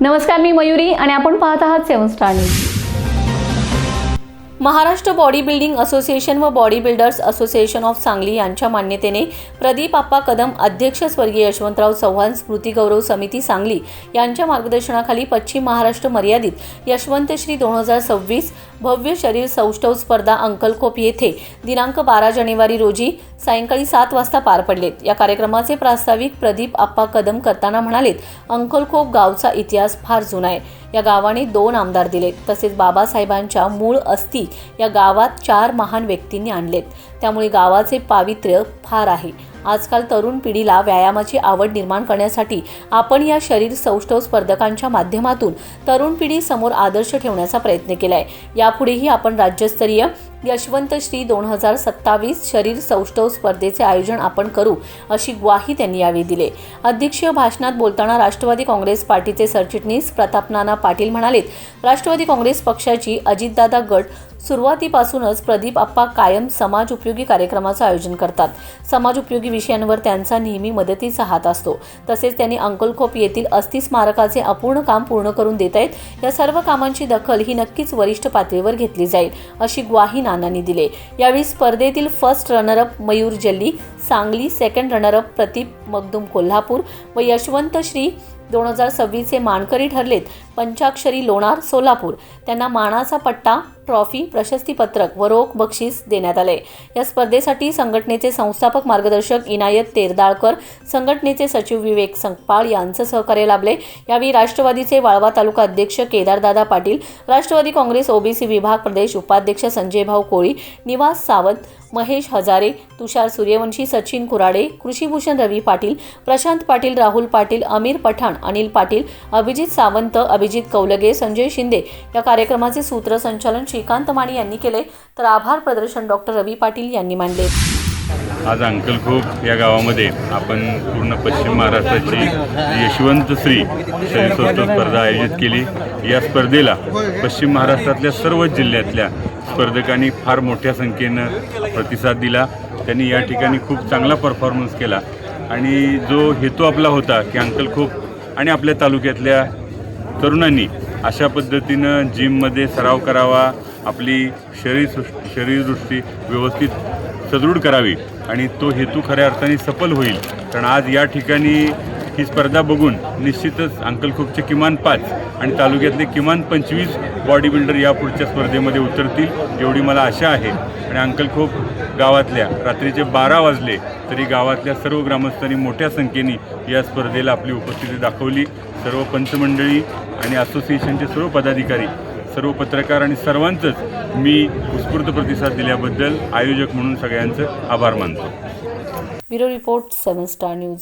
नमस्कार, मी मयुरी आणि आपण पाहत आहात 7 star news. Maharashtra body building association व body builders association of Sangli यांच्या मान्यतेने प्रदीप आप्पा कदम अध्यक्ष स्वर्गीय यशवंतराव चव्हाण स्मृती गौरव समिती सांगली यांच्या मार्गदर्शनाखाली पश्चिम महाराष्ट्र मर्यादित यशवंतश्री 2026 भव्य शरीर सौष्ठव स्पर्धा अंकलखोप येथे दिनांक 12 जानेवारी रोजी सायंकाळी 7 वाजता पार पडलेत। या कार्यक्रमाचे प्रास्ताविक प्रदीप आप्पा कदम करताना म्हणालेत, अंकलखोप गावचा इतिहास फार जुना आहे। या गावाने 2 आमदार दिलेत, तसेच बाबासाहेबांच्या मूळ अस्थी या गावात 4 महान व्यक्तींनी आणलेत, त्यामुळे गावाचे पावित्र्य फार आहे। आजकाल तरुण पिढीला व्यायामाची आवड निर्माण करण्यासाठी आपण या शरीर सौष्ठव स्पर्धकांच्या माध्यमातून तरुण पिढी समोर आदर्श ठेवण्याचा प्रयत्न केलाय। यापुढेही आपण राज्यस्तरीय यशवंतश्री 2027 शरीर सौष्ठव स्पर्धेचे आयोजन आपण करू, अशी ग्वाही त्यांनी यावेळी दिली। अध्यक्षीय भाषणात बोलताना राष्ट्रवादी काँग्रेस पार्टीचे सरचिटणीस प्रतापनाना पाटील म्हणालेत, राष्ट्रवादी काँग्रेस पक्षाची अजितदादा गट सुरुवातीपासूनच प्रदीप आप्पा कायम समाज उपयोगी कार्यक्रमाचं आयोजन करतात। समाज उपयोगी विषयांवर त्यांचा नेहमी मदतीचा हात असतो। तसेच त्यांनी अंकलखोप येथील अस्थि स्मारकाचे अपूर्ण काम पूर्ण करून देत आहेत। या सर्व कामांची दखल ही नक्कीच वरिष्ठ पातळीवर घेतली जाईल, अशी ग्वाही नानांनी दिली। यावेळी स्पर्धेतील first runner up Mayur Jalli Sangli, second runner up Prateep Magdum Kolhapur व यशवंतश्री 2026 चे मानकरी ठरलेत पंचाक्षरी लोणार सोलापूर। त्यांना मानाचा पट्टा, ट्रॉफी, प्रशस्तीपत्रक व रोख बक्षीस देण्यात आले। या स्पर्धेसाठी संघटनेचे संस्थापक मार्गदर्शक इनायत तेरदाळकर, संघटनेचे सचिव विवेक संकपाळ यांचं सहकार्य लाभले। यावेळी राष्ट्रवादीचे वाळवा तालुका अध्यक्ष केदारदादा पाटील, राष्ट्रवादी काँग्रेस ओबीसी विभाग प्रदेश उपाध्यक्ष संजय भाऊ कोळी, निवास सावंत, महेश हजारे, तुषार सूर्यवंशी, सचिन कुराडे, कृषीभूषण रवी पाटील, प्रशांत पाटील, राहुल पाटील, अमीर पठाण, अनिल पाटील, अभिजित सावंत, अभिजित कौलगे, संजय शिंदे या कार्यक्रमाचे सूत्रसंचालन श्रीकांत माणी यांनी केले, तर आभार प्रदर्शन डॉक्टर रवी पाटील यांनी मांडले। आज अंकलखोप या गावामध्ये आपण पूर्ण पश्चिम महाराष्ट्राची यशवंतश्री शरीर सौष्ठव स्पर्धा आयोजित केली। या स्पर्धेला पश्चिम महाराष्ट्रातल्या सर्व जिल्ह्यातल्या स्पर्धकांनी फार मोठ्या संख्येनं प्रतिसाद दिला। त्यांनी या ठिकाणी खूप चांगला परफॉर्मन्स केला आणि जो हेतू आपला होता की अंकलखोप आणि आपल्या तालुक्यातल्या तरुणांनी अशा पद्धतीनं जिममध्ये सराव करावा, आपली शरीरदृष्टी व्यवस्थित सदृढ करावी आणि तो हेतू खऱ्या अर्थाने सफल होईल। कारण आज या ठिकाणी ही स्पर्धा बघून निश्चितच अंकलखोपचे किमान 5 आणि तालुक्यातले किमान 25 बॉडी बिल्डर या पुढच्या स्पर्धेमध्ये उतरतील, एवढी मला आशा आहे। आणि अंकलखोप गावातल्या रात्रीचे 12 वाजले तरी गावातल्या सर्व ग्रामस्थांनी मोठ्या संख्येने या स्पर्धेला आपली उपस्थिती दाखवली। सर्व पंचमंडळी आणि असोसिएशनचे सर्व पदाधिकारी, सर्व पत्रकार आणि सर्वांचंच मी उत्स्फूर्त प्रतिसाद दिल्याबद्दल आयोजक म्हणून सगळ्यांचं आभार मानतो। Bureau report 7 star news.